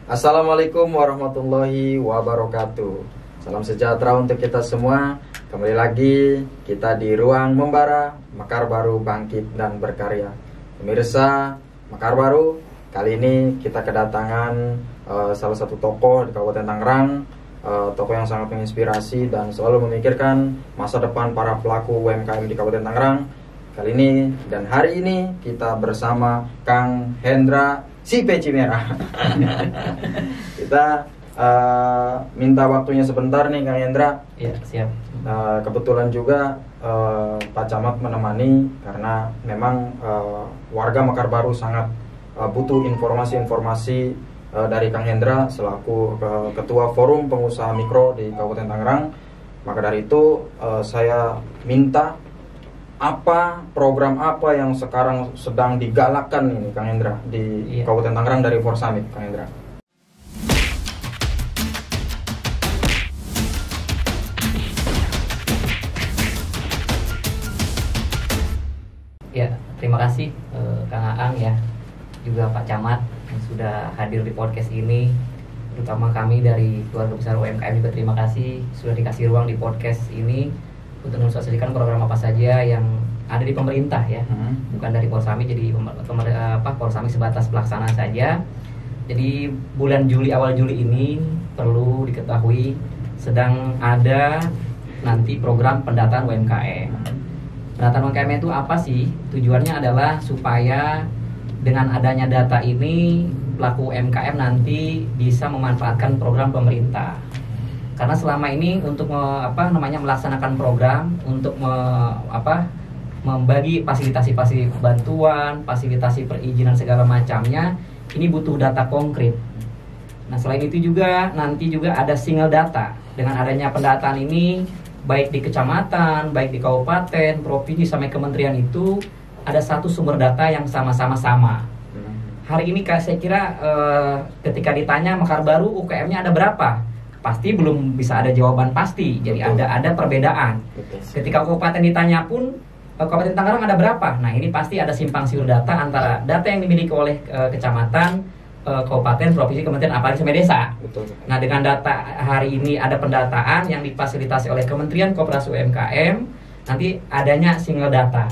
Assalamualaikum warahmatullahi wabarakatuh. Salam sejahtera untuk kita semua. Kembali lagi kita di Ruang Membara, Mekar Baru Bangkit dan Berkarya. Pemirsa Mekar Baru, kali ini kita kedatangan salah satu tokoh di Kabupaten Tangerang, tokoh yang sangat menginspirasi dan selalu memikirkan masa depan para pelaku UMKM di Kabupaten Tangerang. Kali ini dan hari ini kita bersama Kang Hendra si Peci Merah. Kita minta waktunya sebentar nih Kang Hendra. Iya, siap. Kebetulan juga Pak Camat menemani karena memang warga Mekar Baru sangat butuh informasi-informasi dari Kang Hendra selaku Ketua Forum Pengusaha Mikro di Kabupaten Tangerang. Maka dari itu saya minta program apa yang sekarang sedang digalakkan ini Kang Hendra di Kabupaten Tangerang dari Forsamik, Kang Hendra. Ya, terima kasih Kang Aang ya, juga Pak Camat yang sudah hadir di podcast ini. Terutama kami dari keluarga besar UMKM juga terima kasih sudah dikasih ruang di podcast ini untuk mensosialisasikan program apa saja yang ada di pemerintah ya, bukan dari Forsamik, jadi Forsamik sebatas pelaksana saja. Jadi awal Juli ini perlu diketahui sedang ada nanti program pendataan UMKM. Pendataan UMKM itu apa sih? Tujuannya adalah supaya dengan adanya data ini pelaku UMKM nanti bisa memanfaatkan program pemerintah. Karena selama ini untuk melaksanakan program untuk membagi fasilitasi bantuan, fasilitasi perizinan segala macamnya, ini butuh data konkret. Nah, selain itu juga nanti juga ada single data. Dengan adanya pendataan ini, baik di kecamatan, baik di kabupaten, provinsi sampai kementerian itu ada satu sumber data yang sama-sama sama. Hari ini saya kira ketika ditanya Mekar Baru UKM-nya ada berapa? Pasti belum bisa ada jawaban pasti. Jadi ada perbedaan. Ketika kabupaten ditanya pun Kabupaten Tangerang ada berapa? Nah, ini pasti ada simpang siur data antara data yang dimiliki oleh kecamatan, kabupaten, provinsi, kementerian, apalagi sampai desa. Nah, dengan data hari ini ada pendataan yang difasilitasi oleh Kementerian Koperasi UMKM, nanti adanya single data.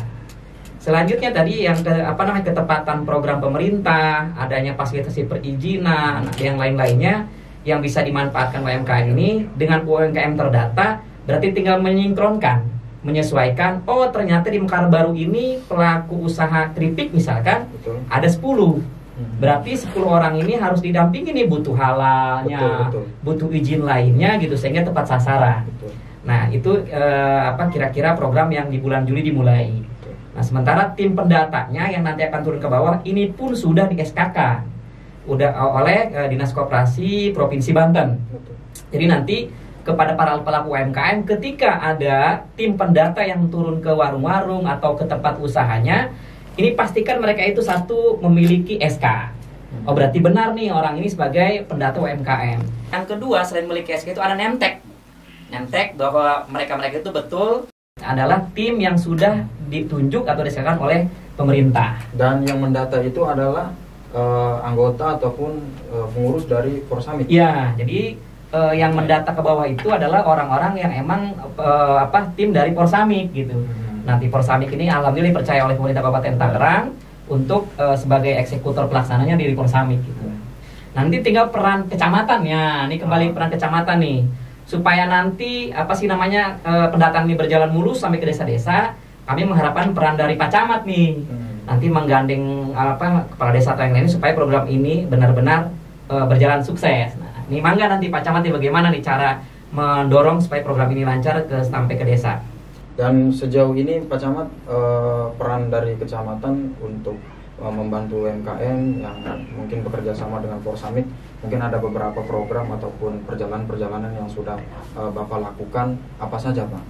Selanjutnya tadi yang ketepatan program pemerintah, adanya fasilitasi perizinan, yang lain-lainnya yang bisa dimanfaatkan UMKM ini. Dengan UMKM terdata, berarti tinggal menyesuaikan, oh ternyata di Mekar Baru ini pelaku usaha keripik misalkan ada 10. Berarti 10 orang ini harus didampingi nih, butuh halalnya, butuh izin lainnya gitu, sehingga tepat sasaran. Nah, itu kira-kira program yang di bulan Juli dimulai. Nah, sementara tim pendatanya yang nanti akan turun ke bawah ini pun sudah di SKK oleh Dinas Koperasi Provinsi Banten. Jadi nanti kepada para pelaku UMKM, ketika ada tim pendata yang turun ke warung-warung atau ke tempat usahanya, ini pastikan mereka itu satu memiliki SK. Oh, berarti benar nih orang ini sebagai pendata UMKM. Yang kedua, selain memiliki SK itu ada Nemtek bahwa mereka itu betul adalah tim yang sudah ditunjuk atau disahkan oleh pemerintah. Dan yang mendata itu adalah anggota ataupun pengurus dari Forsamik. Iya, jadi yang mendata ke bawah itu adalah orang-orang yang emang tim dari Forsamik gitu. Nanti Forsamik ini alhamdulillah dipercaya oleh pemerintah Kabupaten Tangerang untuk sebagai eksekutor pelaksananya di Forsamik gitu. Nanti tinggal peran kecamatannya. Ini kembali peran kecamatan nih. Supaya nanti pendataan ini berjalan mulus sampai ke desa-desa, kami mengharapkan peran dari Pak Camat nih. Nanti menggandeng kepala desa atau yang lain supaya program ini benar-benar berjalan sukses. Nah, ini mangga nanti Pak Camat bagaimana nih cara mendorong supaya program ini lancar sampai ke desa. Dan sejauh ini Pak Camat, peran dari kecamatan untuk membantu UMKM yang mungkin bekerja sama dengan Forsamik, mungkin ada beberapa program ataupun perjalanan-perjalanan yang sudah Bapak lakukan, apa saja Pak?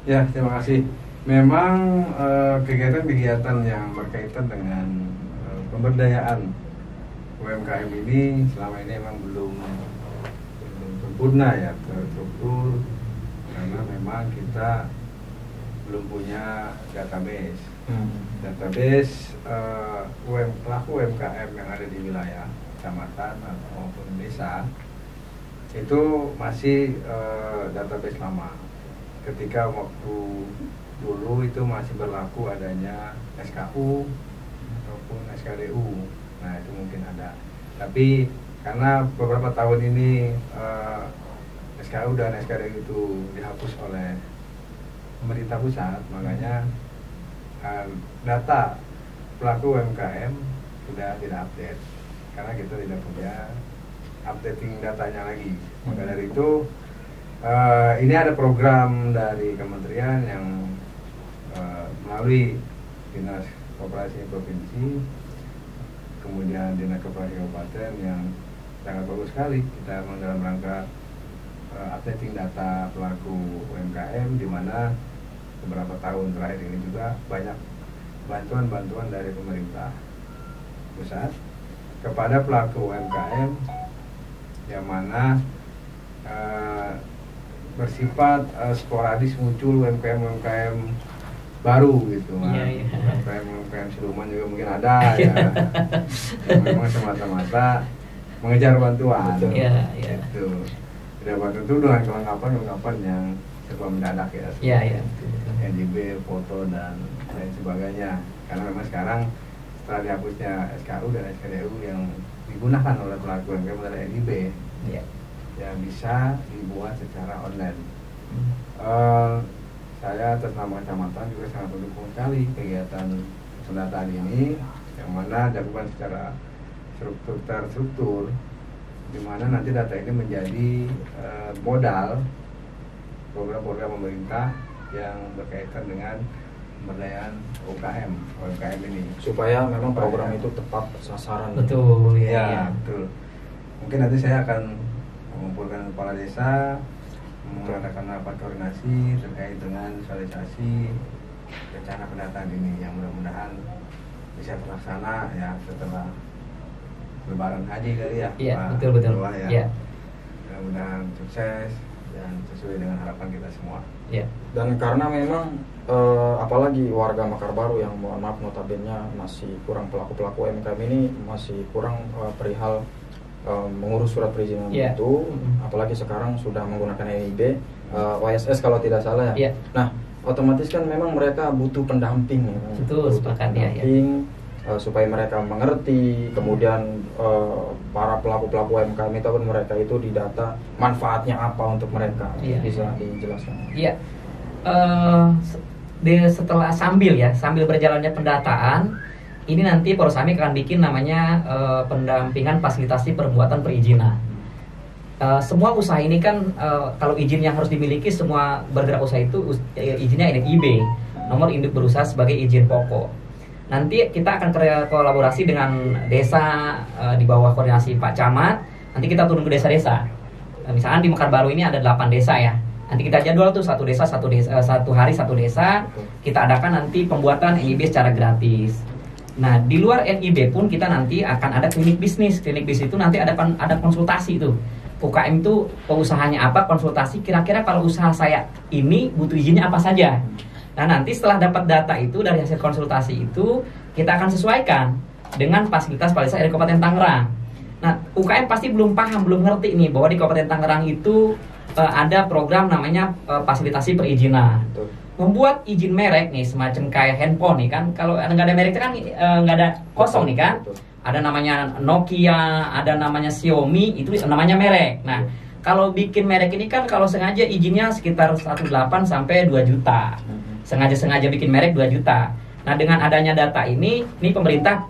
Ya, terima kasih. Memang kegiatan-kegiatan yang berkaitan dengan pemberdayaan UMKM ini selama ini memang belum sempurna ya, terstruktur, karena memang kita belum punya database pelaku UMKM yang ada di wilayah. kecamatan atau maupun desa itu masih database lama. Ketika waktu dulu itu masih berlaku adanya SKU ataupun SKDU, nah itu mungkin ada. Tapi karena beberapa tahun ini SKU dan SKDU itu dihapus oleh pemerintah pusat, makanya data pelaku UMKM sudah tidak update karena kita tidak punya updating datanya lagi. Maka dari itu ini ada program dari kementerian yang melalui Dinas Koperasi Provinsi, kemudian Dinas Koperasi Kabupaten yang sangat bagus sekali. Kita dalam rangka updating data pelaku UMKM, di mana beberapa tahun terakhir ini juga banyak bantuan-bantuan dari pemerintah pusat kepada pelaku UMKM yang mana bersifat sporadis muncul UMKM baru gitu kan. UMKM siluman juga mungkin ada ya. Yang memang semata-mata mengejar bantuan. Gitu. Tidak tentu dengan kelengkapan yang serba mendadak ya. NJB, foto dan lain sebagainya. Karena memang sekarang setelah dihapusnya SKU dan SKDU yang digunakan oleh pelaku UMKM adalah NIB yang bisa dibuat secara online. Saya atas nama kecamatan juga sangat mendukung sekali kegiatan pendataan ini, yang mana dilakukan secara terstruktur, di mana nanti data ini menjadi modal program-program pemerintah yang berkaitan dengan pemberdayaan UMKM ini, supaya memang program itu tepat sasaran. Betul ya. Betul. Mungkin nanti saya akan mengumpulkan kepala desa, mengadakan rapat koordinasi terkait dengan sosialisasi rencana pendataan ini yang mudah-mudahan bisa terlaksana ya setelah Lebaran Haji kali ya. Iya, betul. Ya. Mudah-mudahan sukses dan sesuai dengan harapan kita semua. Iya. Dan karena memang apalagi warga Mekar Baru yang mohon maaf notabene masih kurang, pelaku-pelaku UMKM ini masih kurang perihal mengurus surat perizinan itu, apalagi sekarang sudah menggunakan NIB, OSS kalau tidak salah ya. Nah, otomatis kan memang mereka butuh pendamping ya. Betul, sepakat ya. Supaya mereka mengerti, kemudian para pelaku-pelaku UMKM itu pun mereka itu didata manfaatnya apa untuk mereka, bisa dijelaskan. Iya. Setelah sambil berjalannya pendataan, ini nanti Polsamik akan bikin namanya pendampingan fasilitasi perbuatan perizinan. Semua usaha ini kan kalau izin yang harus dimiliki semua bergerak usaha itu izinnya NIB, nomor induk berusaha sebagai izin pokok. Nanti kita akan kolaborasi dengan desa di bawah koordinasi Pak Camat. Nanti kita turun ke desa-desa. Misalnya di Mekar Baru ini ada 8 desa ya. Nanti kita jadwal tuh satu hari satu desa. Kita adakan nanti pembuatan NIB secara gratis. Nah, di luar NIB pun kita nanti akan ada klinik bisnis. Klinik bisnis itu nanti ada konsultasi itu. UKM itu usahanya apa, konsultasi kira-kira kalau usaha saya ini butuh izinnya apa saja. Nah, nanti setelah dapat data itu dari hasil konsultasi itu, kita akan sesuaikan dengan fasilitas dari Kabupaten Tangerang. Nah, UKM pasti belum paham, belum ngerti nih bahwa di Kabupaten Tangerang itu ada program namanya fasilitasi perizinan. Membuat izin merek nih, semacam kayak handphone nih kan, kalau nggak ada merek kan nggak ada kosong nih kan. Ada namanya Nokia, ada namanya Xiaomi, itu namanya merek. Nah, kalau bikin merek ini kan kalau sengaja izinnya sekitar 1,8 sampai 2 juta. Sengaja bikin merek 2 juta. Nah, dengan adanya data ini pemerintah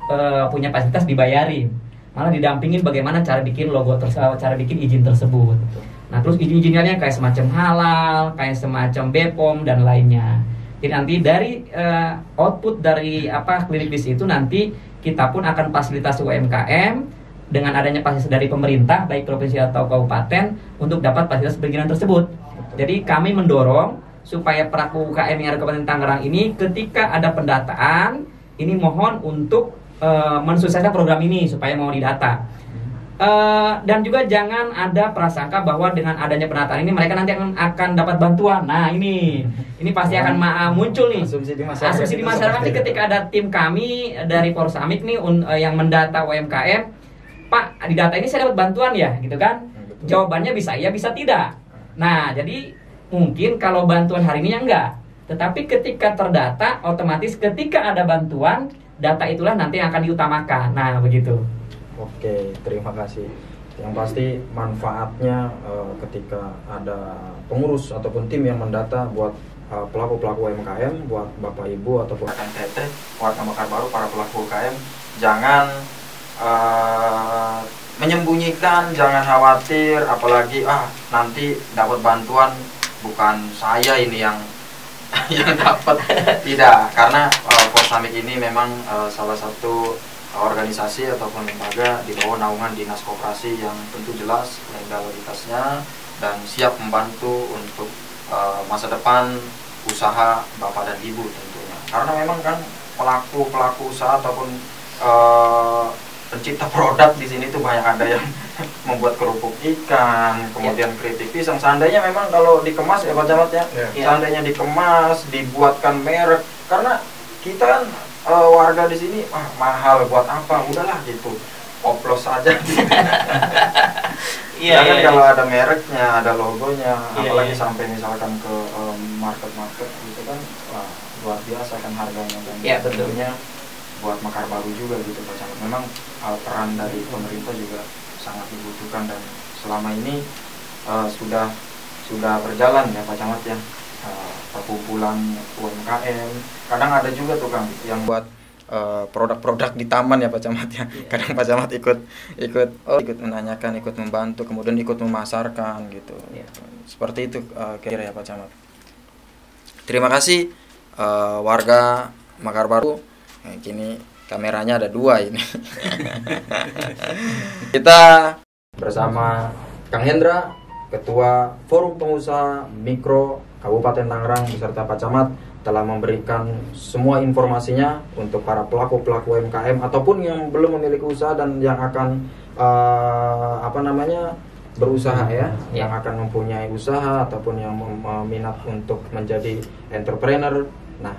punya fasilitas dibayarin. Malah didampingin bagaimana cara bikin logo cara bikin izin tersebut. Nah, terus izin-izinnya kayak semacam halal, kayak semacam BPOM dan lainnya. Jadi nanti dari output dari klinik bisnis itu nanti kita pun akan fasilitasi UMKM dengan adanya fasilitas dari pemerintah baik provinsi atau kabupaten untuk dapat fasilitas perizinan tersebut. Jadi kami mendorong supaya pelaku UKM yang ada di Kabupaten Tangerang ini ketika ada pendataan ini mohon untuk mensukseskan program ini supaya mau didata. Dan juga jangan ada prasangka bahwa dengan adanya pendataan ini mereka nanti akan dapat bantuan. Nah, ini pasti akan muncul nih asumsi di masyarakat nih ketika ada tim kami dari Polsamik nih yang mendata UMKM. Pak, di data ini saya dapat bantuan ya, gitu kan? Jawabannya bisa iya, bisa tidak. Nah, jadi mungkin kalau bantuan hari ini ya enggak. Tetapi ketika terdata, otomatis ketika ada bantuan, data itulah nanti yang akan diutamakan. Nah, begitu. Oke, terima kasih. Yang pasti manfaatnya ketika ada pengurus ataupun tim yang mendata buat pelaku-pelaku UMKM, buat Bapak Ibu ataupun rekan PT, warga Mekar Baru, para pelaku UMKM, jangan menyembunyikan, jangan khawatir, apalagi nanti dapat bantuan bukan saya ini yang yang dapat. Tidak, karena Porsamik ini memang salah satu organisasi ataupun lembaga di bawah naungan Dinas Koperasi yang tentu jelas legalitasnya dan siap membantu untuk masa depan usaha Bapak dan Ibu tentunya. Karena memang kan pelaku usaha ataupun pencipta produk di sini tuh banyak, ada yang membuat kerupuk ikan, kemudian keripik pisang. Seandainya memang kalau dikemas ya Pak Camat ya, seandainya dikemas, dibuatkan merek, karena kita kan warga di sini mahal buat apa, udahlah gitu, oplos saja. Jangan kalau ada mereknya, ada logonya, apalagi sampai misalkan ke market gitu kan, luar biasa kan harganya, dan tentunya buat Mekar Baru juga gitu Pak Camat. Memang peran dari pemerintah juga sangat dibutuhkan, dan selama ini sudah berjalan ya Pak Camat ya, perkumpulan UMKM. Kadang ada juga tuh Kang yang buat produk-produk di taman ya Pak Camat ya. Kadang Pak Camat ikut menanyakan, ikut membantu, kemudian ikut memasarkan gitu. Seperti itu kira ya Pak Camat. Terima kasih warga Mekar Baru. Kini kameranya ada 2 ini. Kita bersama Kang Hendra, Ketua Forum Pengusaha Mikro Kabupaten Tangerang beserta Pak Camat telah memberikan semua informasinya untuk para pelaku-pelaku UMKM ataupun yang belum memiliki usaha dan yang akan berusaha yang akan mempunyai usaha ataupun yang minat untuk menjadi entrepreneur. Nah,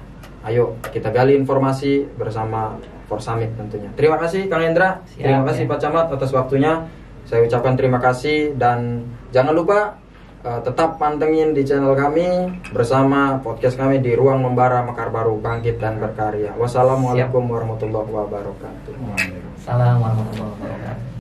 ayo kita gali informasi bersama Porsamik tentunya. Terima kasih Kang Hendra, terima kasih Pak Camat atas waktunya. Saya ucapkan terima kasih, dan jangan lupa tetap pantengin di channel kami bersama podcast kami di Ruang Membara Mekar Baru, Bangkit dan Berkarya. Wassalamualaikum warahmatullahi wabarakatuh. Assalamualaikum warahmatullahi wabarakatuh.